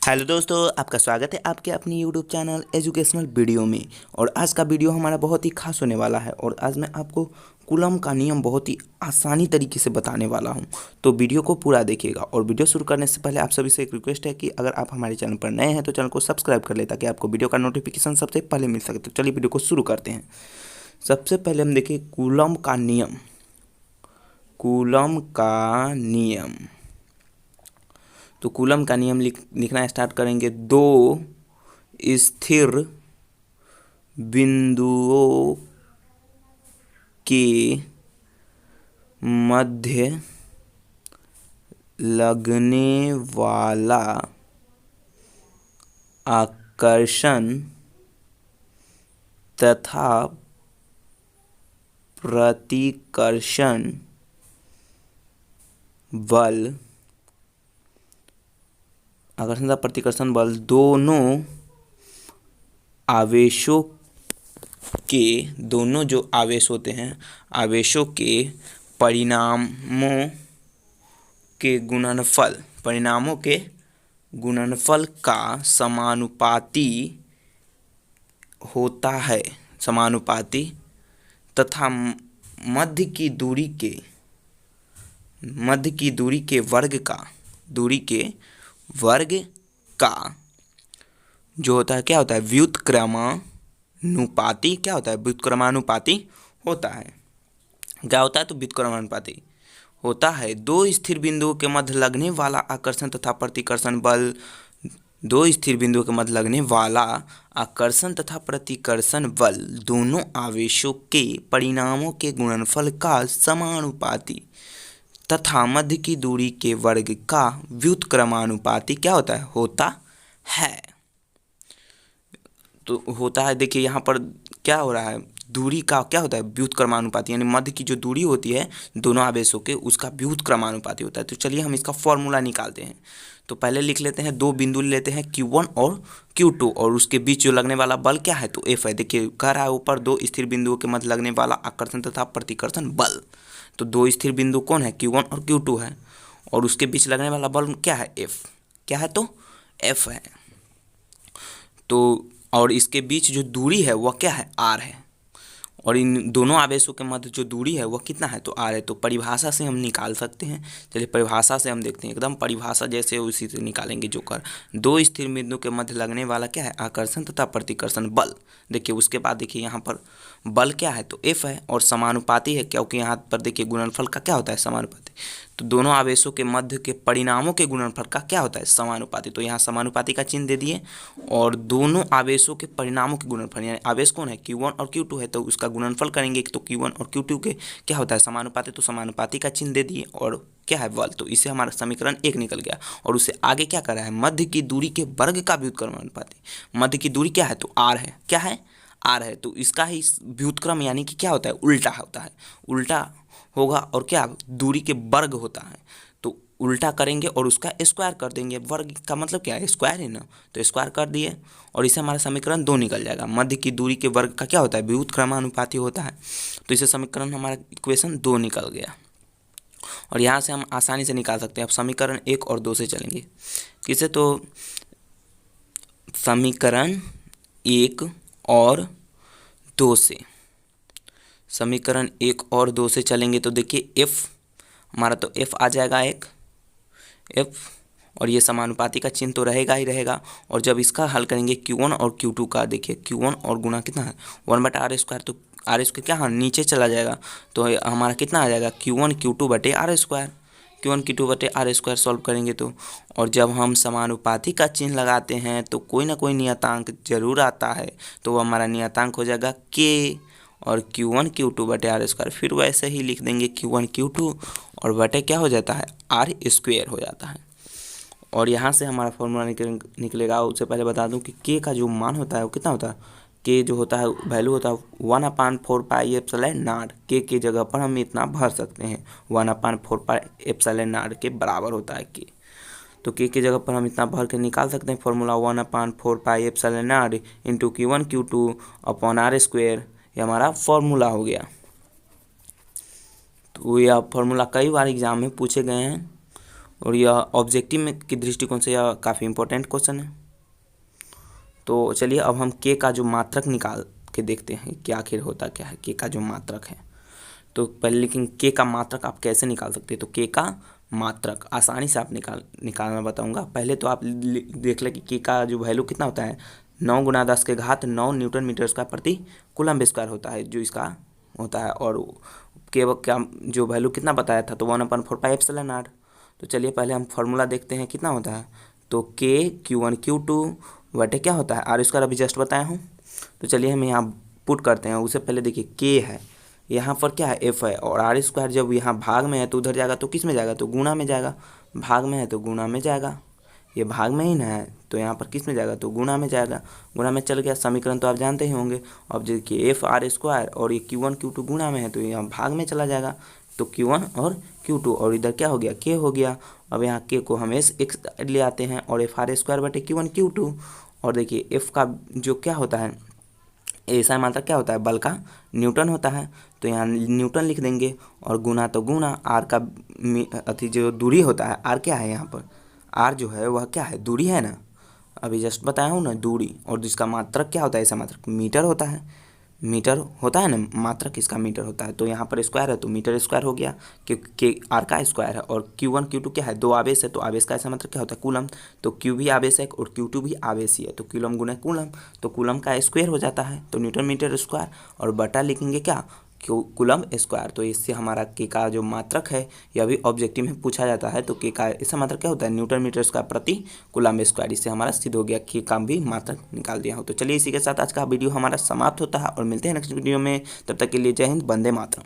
Hello दोस्तों, आपका स्वागत है आपके अपनी यूट्यूब चैनल एजुकेशनल वीडियो में। और आज का वीडियो हमारा बहुत ही खास होने वाला है और आज मैं आपको कूलम का नियम बहुत ही आसानी तरीके से बताने वाला हूं। तो वीडियो को पूरा देखिएगा। और वीडियो शुरू करने से पहले आप सभी से एक रिक्वेस्ट है कि अगर आप हमारे चैनल पर नए हैं तो चैनल को सब्सक्राइब कर ले ताकि आपको वीडियो का नोटिफिकेशन सबसे पहले मिल सके। तो चलिए वीडियो को शुरू करते हैं। सबसे पहले हम देखिए कूलम का नियम। कूलम का नियम, तो कूलम का नियम लिखना स्टार्ट करेंगे। दो स्थिर बिंदुओं के मध्य लगने वाला आकर्षण तथा प्रतिकर्षण बल, आकर्षण तथा प्रतिकर्षण बल दोनों जो आवेश होते हैं, आवेशों के परिणामों के गुणनफल का समानुपाती होता है। समानुपाती तथा मध्य की दूरी के वर्ग का जो होता है क्या होता है, व्युत्क्रमानुपाती। क्या होता है? व्युत्क्रमानुपाती होता है। क्या होता है? तो व्युत्क्रमानुपाती होता है। दो स्थिर बिंदुओं के मध्य लगने वाला आकर्षण तथा प्रतिकर्षण बल, दो स्थिर बिंदुओं के मध्य लगने वाला आकर्षण तथा प्रतिकर्षण बल दोनों आवेशों के परिणामों के गुणनफल का समानुपाती तथा मध्य की दूरी के वर्ग का व्युत्क्रमानुपाती क्या होता है। तो होता है, देखिए यहाँ पर क्या हो रहा है, दूरी का क्या होता है, व्युत्क्रमानुपाती, यानी मध्य की जो दूरी होती है दोनों आवेशों के, उसका व्युत्क्रमानुपाती होता है। तो चलिए हम इसका फॉर्मूला निकालते हैं। तो पहले लिख लेते हैं, दो बिंदु लेते हैं Q1 और Q2 और उसके बीच जो लगने वाला बल क्या है, तो F है। देखिए कह रहा है ऊपर दो स्थिर बिंदुओं के मध्य लगने वाला आकर्षण तथा प्रतिकर्षण बल। तो दो स्थिर बिंदु कौन है, Q1 और Q2 है, और उसके बीच लगने वाला बल क्या है, F। क्या है? तो F है। तो और इसके बीच जो दूरी है वह क्या है, R है। और इन दोनों आवेशों के मध्य जो दूरी है वह कितना है, तो R है। तो परिभाषा से हम निकाल सकते हैं। चलिए परिभाषा से हम देखते हैं, एकदम परिभाषा जैसे उसी से निकालेंगे। जो कर दो स्थिर बिंदु के मध्य लगने वाला क्या है, आकर्षण तथा प्रतिकर्षण बल। देखिए उसके बाद देखिए यहाँ पर बल क्या है, तो F है, और समानुपाती है क्योंकि यहाँ पर देखिए गुणनफल का क्या होता है, समानुपाती। तो दोनों आवेशों के मध्य के परिणामों के गुणनफल का क्या होता है, समानुपाती। तो यहाँ समानुपाती का चिन्ह दे दिए। और दोनों आवेशों के परिणामों के गुणनफल, यानी आवेश कौन है, Q1 और Q2 है, तो उसका गुणनफल करेंगे तो Q1 और Q2 के क्या होता है, समानुपाती। तो समानुपाती का चिन्ह दे दिए और क्या है, बल। तो इससे हमारा समीकरण 1 निकल गया। और उससे आगे क्या कर रहा है, मध्य की दूरी के वर्ग का व्युत्क्रमानुपाती। मध्य की दूरी क्या है, तो R है। क्या है, R है। तो इसका ही व्युत्क्रम यानी कि क्या होता है, उल्टा होता है। उल्टा होगा और क्या, दूरी के वर्ग होता है। तो उल्टा करेंगे और उसका स्क्वायर कर देंगे। वर्ग का मतलब क्या है, स्क्वायर है ना, तो स्क्वायर कर दिए और इससे हमारा समीकरण 2 निकल जाएगा। मध्य की दूरी के वर्ग का क्या होता है, व्युत्क्रमानुपाती होता है। तो इससे समीकरण हमारा इक्वेशन 2 निकल गया। और यहाँ से हम आसानी से निकाल सकते हैं। अब समीकरण 1 और 2 से चलेंगे। किसे? तो समीकरण 1 और 2 से, समीकरण 1 और 2 से चलेंगे तो देखिए F हमारा, तो F आ जाएगा एक F, और ये समानुपाती का चिन्ह तो रहेगा ही रहेगा। और जब इसका हल करेंगे Q1 और Q2 का, देखिए Q1 और गुना कितना है, 1/r²। तो R² क्या, हाँ नीचे चला जाएगा। तो हमारा कितना आ जाएगा, Q1 Q2 बटे R²। Q1 Q2 बटे R² सॉल्व करेंगे तो, और जब हम समानुपाती का चिन्ह लगाते हैं तो कोई ना कोई नियतांक जरूर आता है। तो वो हमारा नियतांक हो जाएगा K और Q1 Q2 बटे R²। फिर वैसे ही लिख देंगे Q1 Q2 और बटे क्या हो जाता है, R² हो जाता है। और यहाँ से हमारा फॉर्मूला निकलेगा। उससे पहले बता दूं कि K का जो मान होता है वो कितना होता है, K जो होता है वैल्यू होता है 1/4πε0। K की जगह पर हम इतना भर सकते हैं, 1/4πε0 के बराबर होता है K। तो K की जगह पर हम इतना भर के निकाल सकते हैं formula 1/4πε0 into Q1 Q2 upon R²। ये हमारा फॉर्मूला हो गया। तो यह फॉर्मूला कई बार एग्जाम में पूछे गए हैं और यह ऑब्जेक्टिव में की दृष्टिकोण से यह काफ़ी इंपॉर्टेंट क्वेश्चन है। तो चलिए अब हम के का जो मात्रक निकाल के देखते हैं कि आखिर होता क्या है के का जो मात्रक है। तो पहले लेकिन के का मात्रक आप कैसे निकाल सकते हैं, तो के का मात्रक आसानी से आप निकालना बताऊंगा। पहले तो आप देख लें कि के का जो वैल्यू कितना होता है, 9 × 10⁻9 न्यूटन मीटर स्क्वायर प्रति कूलम्ब स्क्वायर होता है जो इसका होता है। और के का जो वैल्यू कितना बताया था, तो 1/4πε0। तो चलिए पहले हम फॉर्मूला देखते हैं कितना होता है। तो के Q1 Q2 बटे क्या होता है R² अभी जस्ट बताया हूँ। तो चलिए हम यहाँ पुट करते हैं। उससे पहले देखिए के है, यहाँ पर क्या है F है, और R² जब यहाँ भाग में है तो उधर जाएगा तो किस में जाएगा, तो गुणा में जाएगा। भाग में है तो गुणा में जाएगा, ये भाग में ही ना है तो यहाँ पर किस में जाएगा, तो गुणा में जाएगा। गुणा में चल गया, समीकरण तो आप जानते ही होंगे। अब देखिए FR² और ये Q1 Q2 गुणा में है तो यहाँ भाग में चला जाएगा, तो Q1 और Q2 और इधर क्या हो गया के हो गया। अब यहाँ के को हम x ले आते हैं और FR² बटे Q1 Q2। और देखिए F का जो क्या होता है, ऐसा मात्रक क्या होता है, बल का न्यूटन होता है, तो यहाँ न्यूटन लिख देंगे। और गुना तो गुना, आर का अति जो दूरी होता है, आर क्या है यहाँ पर, आर जो है वह क्या है, दूरी है ना, अभी जस्ट बताया हूँ ना दूरी। और जिसका मात्रक क्या होता है, ऐसा मात्रक मीटर होता है, मीटर होता है ना मात्रक, इसका मीटर होता है। तो यहाँ पर स्क्वायर है तो मीटर स्क्वायर हो गया, क्योंकि आर का स्क्वायर है। और Q1 Q2 क्या है, दो आवेश है, तो आवेश का ऐसा मतलब क्या होता है कूलम। तो Q भी आवेश है और Q2 भी आवेश ही है, तो कूलम गुना कूलम, तो कूलम का स्क्वायर हो जाता है, तो न्यूटन मीटर स्क्वायर। और बटा लिखेंगे क्या, कूलम स्क्वायर। तो इससे हमारा के का जो मात्रक है यह भी ऑब्जेक्टिव में पूछा जाता है। तो के का इसका मात्रक क्या होता है, न्यूटन मीटर स्क्वायर प्रति कूलम स्क्वायर। इससे हमारा सिद्ध हो गया के का भी मात्रक निकाल दिया हो। तो चलिए इसी के साथ आज का वीडियो हमारा समाप्त होता है और मिलते हैं नेक्स्ट वीडियो में। तब तक के लिए जय हिंद, वंदे मातरम।